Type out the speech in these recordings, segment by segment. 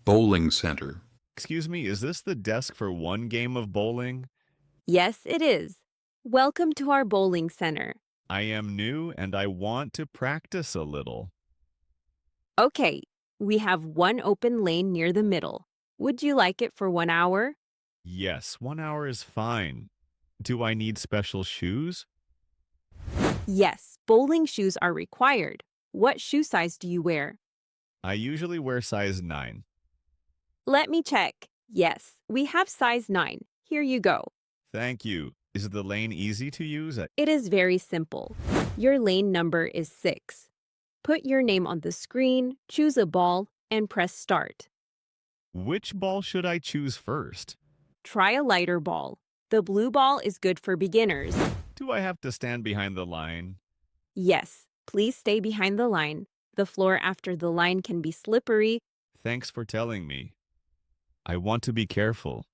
Bowling center. Excuse me, is this the desk for one game of bowling? Yes, it is. Welcome to our bowling center. I am new and I want to practice a little. Okay, we have one open lane near the middle. Would you like it for 1 hour? Yes, 1 hour is fine. Do I need special shoes? Yes, bowling shoes are required. What shoe size do you wear? I usually wear size 9. Let me check. Yes, we have size 9. Here you go. Thank you. Is the lane easy to use? It is very simple. Your lane number is 6. Put your name on the screen, choose a ball, and press start. Which ball should I choose first? Try a lighter ball. The blue ball is good for beginners. Do I have to stand behind the line? Yes, please stay behind the line. The floor after the line can be slippery. Thanks for telling me. I want to be careful.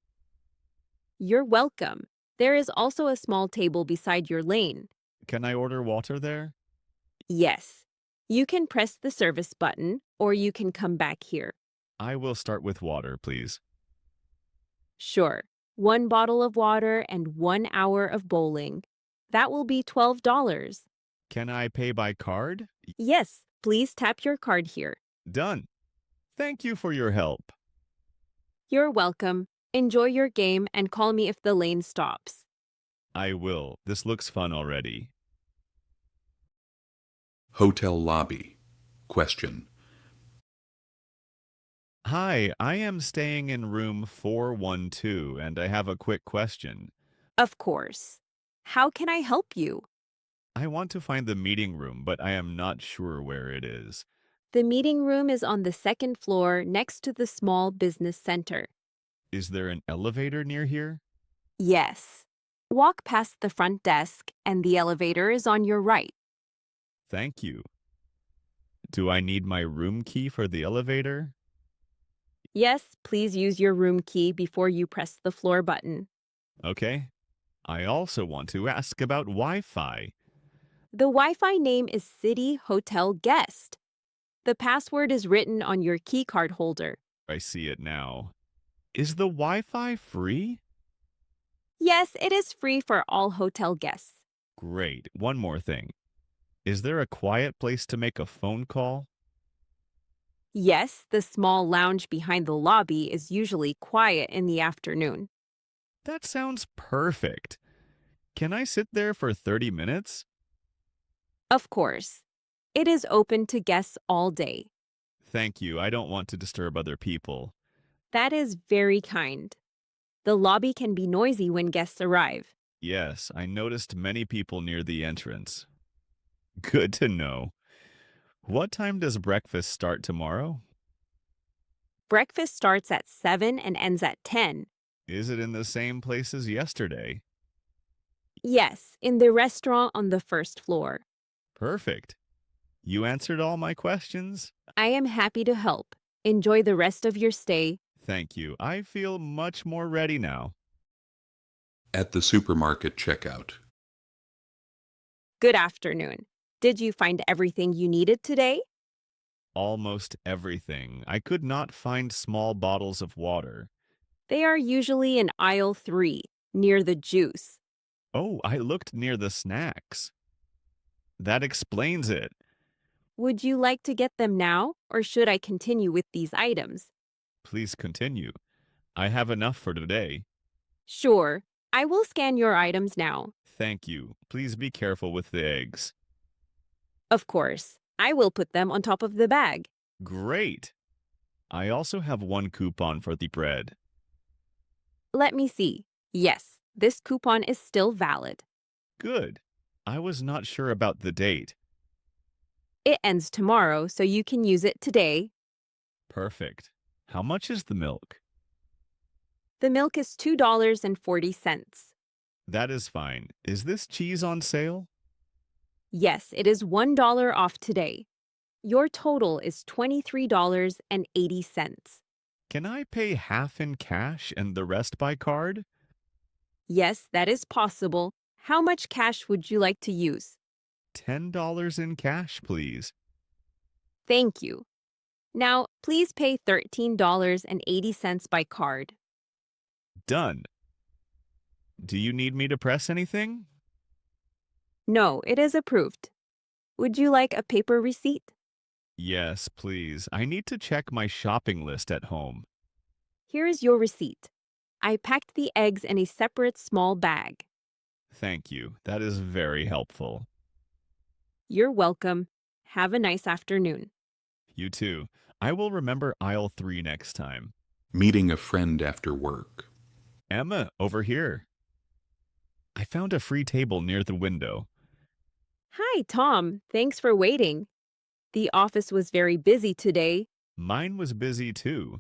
You're welcome. There is also a small table beside your lane. Can I order water there? Yes. You can press the service button, or you can come back here. I will start with water, please. Sure. 1 bottle of water and 1 hour of bowling. That will be $12. Can I pay by card? Yes, please tap your card here. Done. Thank you for your help. You're welcome. Enjoy your game and call me if the lane stops. I will. This looks fun already. Hotel lobby. Question. Hi, I am staying in room 412 and I have a quick question. Of course. How can I help you? I want to find the meeting room, but I am not sure where it is. The meeting room is on the 2nd floor next to the small business center. Is there an elevator near here? Yes. Walk past the front desk and the elevator is on your right. Thank you. Do I need my room key for the elevator? Yes, please use your room key before you press the floor button. Okay. I also want to ask about Wi-Fi. The Wi-Fi name is City Hotel Guest. The password is written on your key card holder. I see it now. Is the Wi-Fi free? Yes, it is free for all hotel guests. Great. One more thing. Is there a quiet place to make a phone call? Yes, the small lounge behind the lobby is usually quiet in the afternoon. That sounds perfect. Can I sit there for 30 minutes? Of course. It is open to guests all day. Thank you. I don't want to disturb other people. That is very kind. The lobby can be noisy when guests arrive. Yes, I noticed many people near the entrance. Good to know. What time does breakfast start tomorrow? Breakfast starts at 7 and ends at 10. Is it in the same place as yesterday? Yes, in the restaurant on the 1st floor. Perfect. You answered all my questions? I am happy to help. Enjoy the rest of your stay. Thank you. I feel much more ready now. At the supermarket checkout. Good afternoon. Did you find everything you needed today? Almost everything. I could not find small bottles of water. They are usually in aisle 3, near the juice. Oh, I looked near the snacks. That explains it. Would you like to get them now, or should I continue with these items? Please continue. I have enough for today. Sure. I will scan your items now. Thank you. Please be careful with the eggs. Of course. I will put them on top of the bag. Great. I also have one coupon for the bread. Let me see. Yes, this coupon is still valid. Good. I was not sure about the date. It ends tomorrow, so you can use it today. Perfect. How much is the milk? The milk is $2.40. That is fine. Is this cheese on sale? Yes, it is $1 off today. Your total is $23.80. Can I pay half in cash and the rest by card? Yes, that is possible. How much cash would you like to use? $10 in cash, please. Thank you. Now, please pay $13.80 by card. Done. Do you need me to press anything? No, it is approved. Would you like a paper receipt? Yes, please. I need to check my shopping list at home. Here is your receipt. I packed the eggs in a separate small bag. Thank you. That is very helpful. You're welcome. Have a nice afternoon. You too. I will remember aisle 3 next time. Meeting a friend after work. Emma, over here. I found a free table near the window. Hi, Tom. Thanks for waiting. The office was very busy today. Mine was busy too.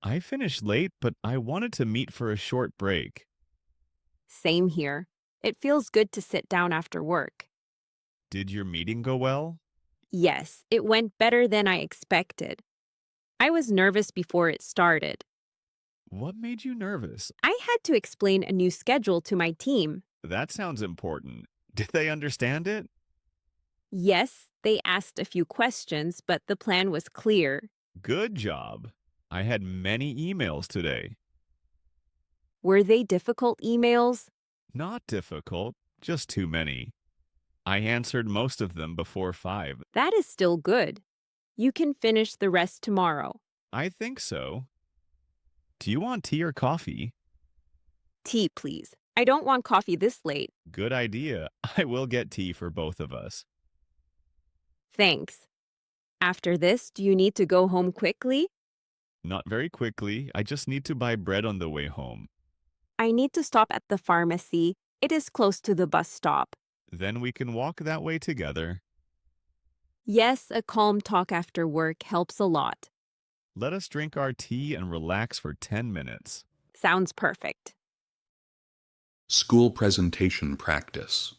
I finished late, but I wanted to meet for a short break. Same here. It feels good to sit down after work. Did your meeting go well? Yes, it went better than I expected. I was nervous before it started. What made you nervous? I had to explain a new schedule to my team. That sounds important. Did they understand it? Yes, they asked a few questions, but the plan was clear. Good job. I had many emails today. Were they difficult emails? Not difficult, just too many. I answered most of them before 5. That is still good. You can finish the rest tomorrow. I think so. Do you want tea or coffee? Tea, please. I don't want coffee this late. Good idea. I will get tea for both of us. Thanks. After this, do you need to go home quickly? Not very quickly. I just need to buy bread on the way home. I need to stop at the pharmacy. It is close to the bus stop. Then we can walk that way together. Yes, a calm talk after work helps a lot. Let us drink our tea and relax for 10 minutes. Sounds perfect. School presentation practice.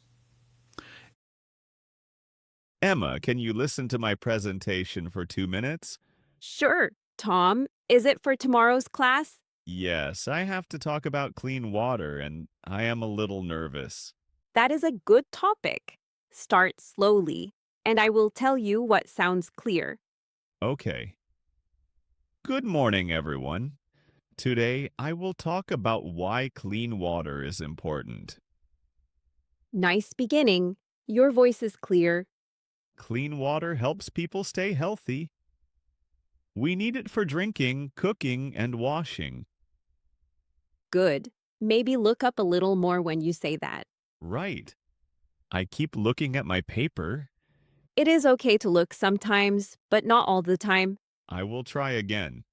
Emma, can you listen to my presentation for 2 minutes? Sure, Tom. Is it for tomorrow's class? Yes, I have to talk about clean water, and I am a little nervous. That is a good topic. Start slowly, and I will tell you what sounds clear. Okay. Good morning, everyone. Today, I will talk about why clean water is important. Nice beginning. Your voice is clear. Clean water helps people stay healthy. We need it for drinking, cooking, and washing. Good. Maybe look up a little more when you say that. Right. I keep looking at my paper. It is okay to look sometimes, but not all the time. I will try again.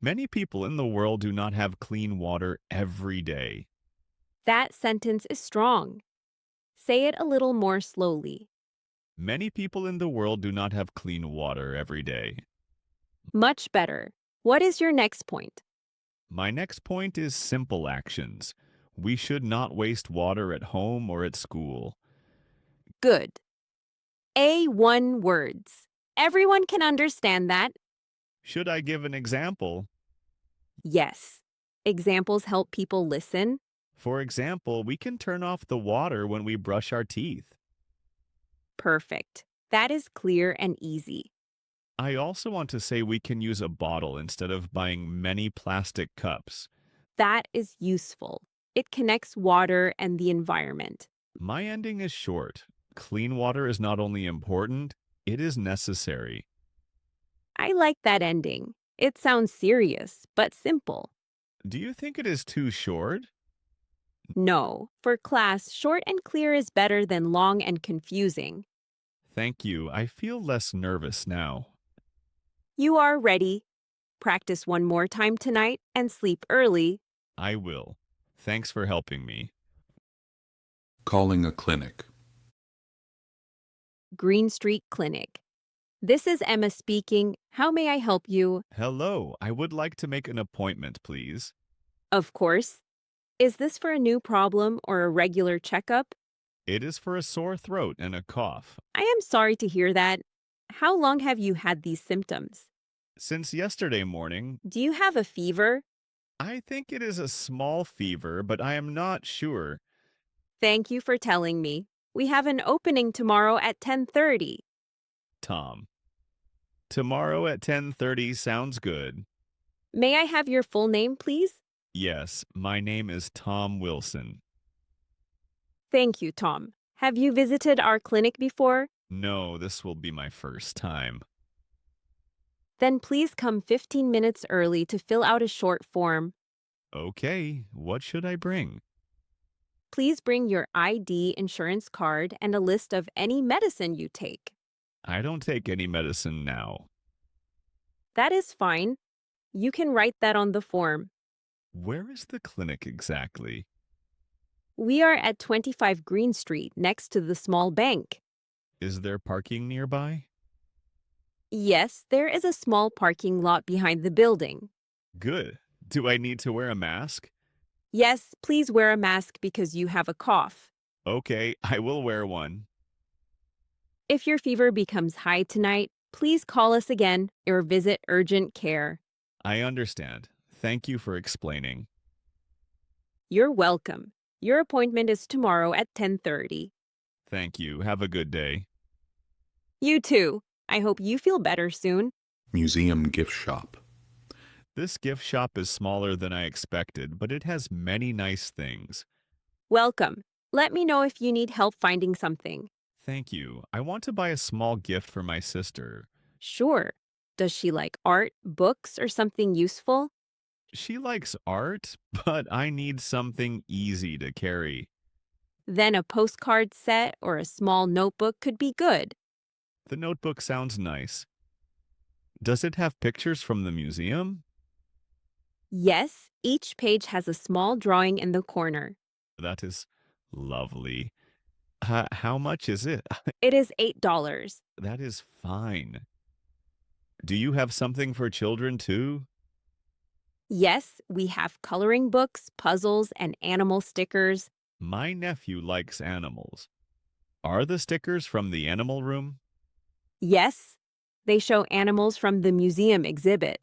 Many people in the world do not have clean water every day. That sentence is strong. Say it a little more slowly. Many people in the world do not have clean water every day. Much better. What is your next point? My next point is simple actions. We should not waste water at home or at school. Good. A1 words. Everyone can understand that. Should I give an example? Yes. Examples help people listen. For example, we can turn off the water when we brush our teeth. Perfect. That is clear and easy. I also want to say we can use a bottle instead of buying many plastic cups. That is useful. It connects water and the environment. My ending is short. Clean water is not only important, it is necessary. I like that ending. It sounds serious, but simple. Do you think it is too short? No, for class, short and clear is better than long and confusing. Thank you. I feel less nervous now. You are ready. Practice one more time tonight and sleep early. I will. Thanks for helping me. Calling a clinic. Green Street Clinic. This is Emma speaking. How may I help you? Hello, I would like to make an appointment, please. Of course. Is this for a new problem or a regular checkup? It is for a sore throat and a cough. I am sorry to hear that. How long have you had these symptoms? Since yesterday morning, Do you have a fever? I think it is a small fever, but I am not sure. Thank you for telling me. We have an opening tomorrow at 10:30. Tom. Tomorrow at 10:30 sounds good. May I have your full name, please? Yes, my name is Tom Wilson. Thank you, Tom. Have you visited our clinic before? No, this will be my first time. Then please come 15 minutes early to fill out a short form. Okay, what should I bring? Please bring your ID, insurance card, and a list of any medicine you take. I don't take any medicine now. That is fine. You can write that on the form. Where is the clinic exactly? We are at 25 Green Street, next to the small bank. Is there parking nearby? Yes, there is a small parking lot behind the building. Good. Do I need to wear a mask? Yes, please wear a mask because you have a cough. Okay, I will wear one. If your fever becomes high tonight, please call us again or visit urgent care. I understand. Thank you for explaining. You're welcome. Your appointment is tomorrow at 10:30. Thank you. Have a good day. You too. I hope you feel better soon. Museum gift shop. This gift shop is smaller than I expected, but it has many nice things. Welcome. Let me know if you need help finding something. Thank you. I want to buy a small gift for my sister. Sure. Does she like art, books, or something useful? She likes art, but I need something easy to carry. Then a postcard set or a small notebook could be good. The notebook sounds nice. Does it have pictures from the museum? Yes, each page has a small drawing in the corner. That is lovely. How much is it? It is $8. That is fine. Do you have something for children too? Yes, we have coloring books, puzzles, and animal stickers. My nephew likes animals. Are the stickers from the animal room? Yes, they show animals from the museum exhibit.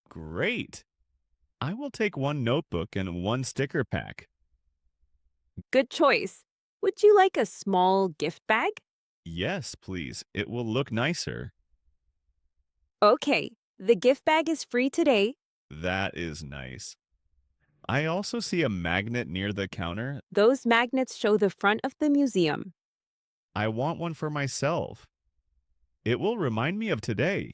Great. I will take one notebook and one sticker pack. Good choice. Would you like a small gift bag? Yes, please. It will look nicer. Okay, the gift bag is free today. That is nice. I also see a magnet near the counter. Those magnets show the front of the museum. I want one for myself. It will remind me of today.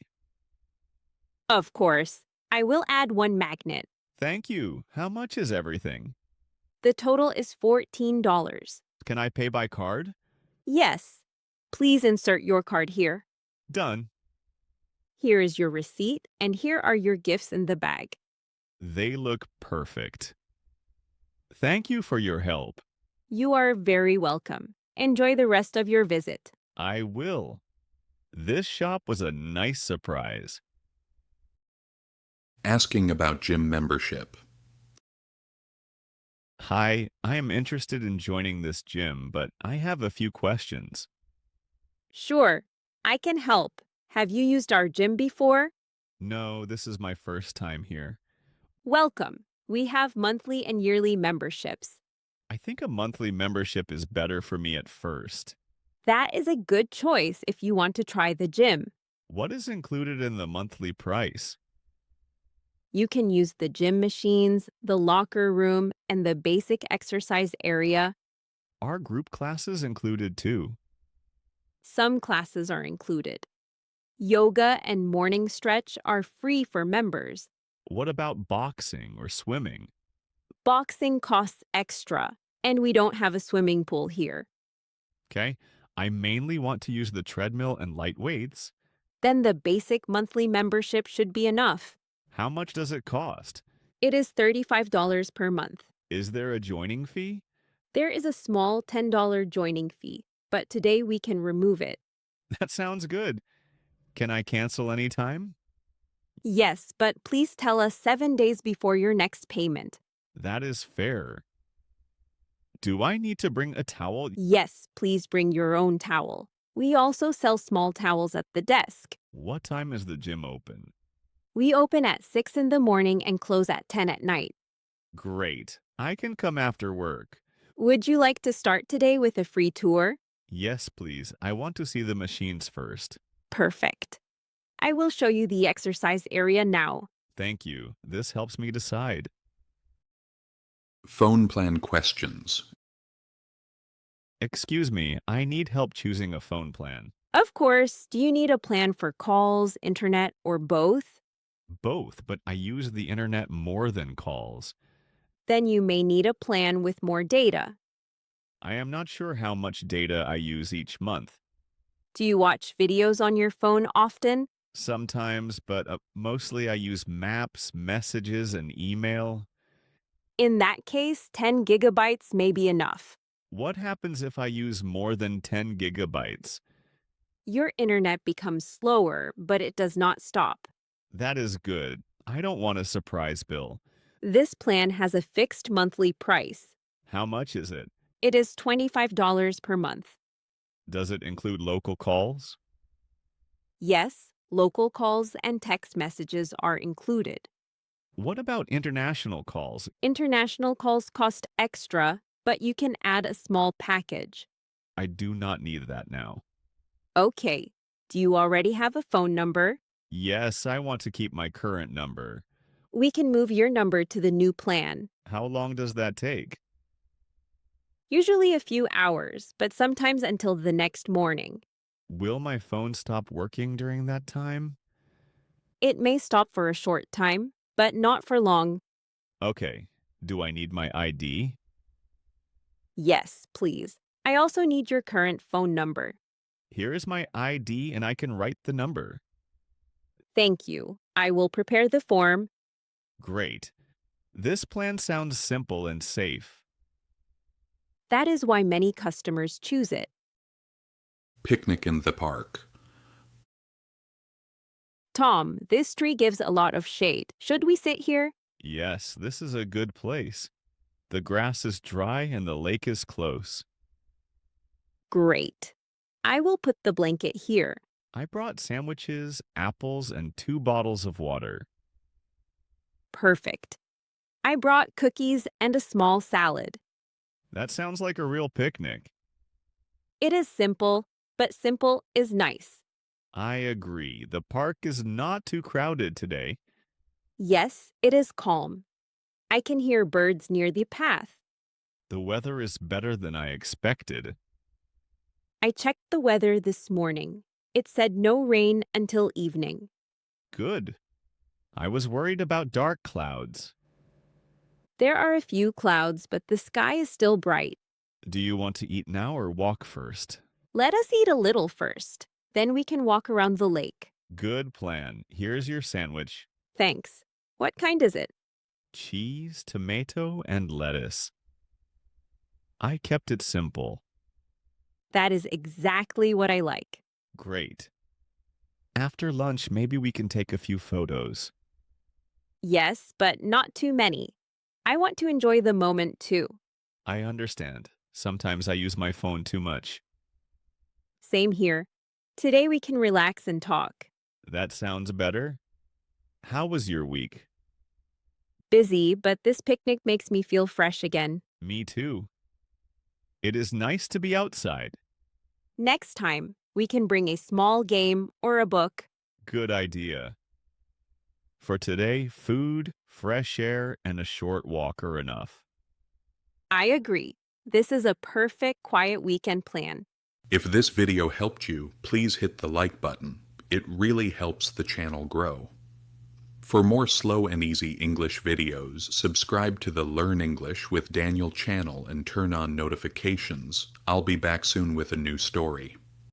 Of course, I will add one magnet. Thank you. How much is everything? The total is $14. Can I pay by card? Yes. Please insert your card here. Done. Here is your receipt, and here are your gifts in the bag. They look perfect. Thank you for your help. You are very welcome. Enjoy the rest of your visit. I will. This shop was a nice surprise. Asking about gym membership. Hi, I am interested in joining this gym, but I have a few questions. Sure, I can help. Have you used our gym before? No, this is my first time here. Welcome. We have monthly and yearly memberships. I think a monthly membership is better for me at first. That is a good choice if you want to try the gym. What is included in the monthly price? You can use the gym machines, the locker room, and the basic exercise area. Are group classes included too? Some classes are included. Yoga and morning stretch are free for members. What about boxing or swimming? Boxing costs extra, and we don't have a swimming pool here. Okay, I mainly want to use the treadmill and light weights. Then the basic monthly membership should be enough. How much does it cost? It is $35 per month. Is there a joining fee? There is a small $10 joining fee, but today we can remove it. That sounds good. Can I cancel anytime? Yes, but please tell us 7 days before your next payment. That is fair. Do I need to bring a towel? Yes, please bring your own towel. We also sell small towels at the desk. What time is the gym open? We open at 6 in the morning and close at 10 at night. Great. I can come after work. Would you like to start today with a free tour? Yes, please. I want to see the machines first. Perfect. I will show you the exercise area now. Thank you. This helps me decide. Phone plan questions. Excuse me, I need help choosing a phone plan. Of course, do you need a plan for calls, internet, or both? Both, but I use the internet more than calls. Then you may need a plan with more data. I am not sure how much data I use each month. Do you watch videos on your phone often? Sometimes, but mostly I use maps, messages, and email. In that case, 10 gigabytes may be enough. What happens if I use more than 10 gigabytes? Your internet becomes slower, but it does not stop. That is good. I don't want a surprise bill. This plan has a fixed monthly price. How much is it? It is $25 per month. Does it include local calls? Yes, local calls and text messages are included. What about international calls? International calls cost extra, but you can add a small package. I do not need that now. Okay, do you already have a phone number? Yes, I want to keep my current number. We can move your number to the new plan. How long does that take? Usually a few hours, but sometimes until the next morning. Will my phone stop working during that time? It may stop for a short time, but not for long. Okay. Do I need my ID? Yes, please. I also need your current phone number. Here is my ID and I can write the number. Thank you. I will prepare the form. Great. This plan sounds simple and safe. That is why many customers choose it. Picnic in the park. Tom, this tree gives a lot of shade. Should we sit here? Yes, this is a good place. The grass is dry and the lake is close. Great. I will put the blanket here. I brought sandwiches, apples, and 2 bottles of water. Perfect. I brought cookies and a small salad. That sounds like a real picnic. It is simple, but simple is nice. I agree. The park is not too crowded today. Yes, it is calm. I can hear birds near the path. The weather is better than I expected. I checked the weather this morning. It said no rain until evening. Good. I was worried about dark clouds. There are a few clouds, but the sky is still bright. Do you want to eat now or walk first? Let us eat a little first. Then we can walk around the lake. Good plan. Here's your sandwich. Thanks. What kind is it? Cheese, tomato, and lettuce. I kept it simple. That is exactly what I like. Great. After lunch, maybe we can take a few photos. Yes, but not too many. I want to enjoy the moment too. I understand. Sometimes I use my phone too much. Same here. Today we can relax and talk. That sounds better. How was your week? Busy, but this picnic makes me feel fresh again. Me too. It is nice to be outside. Next time, we can bring a small game or a book. Good idea. For today, food, fresh air, and a short walk are enough. I agree. This is a perfect quiet weekend plan. If this video helped you, please hit the like button. It really helps the channel grow. For more slow and easy English videos, subscribe to the Learn English with Daniel channel and turn on notifications. I'll be back soon with a new story.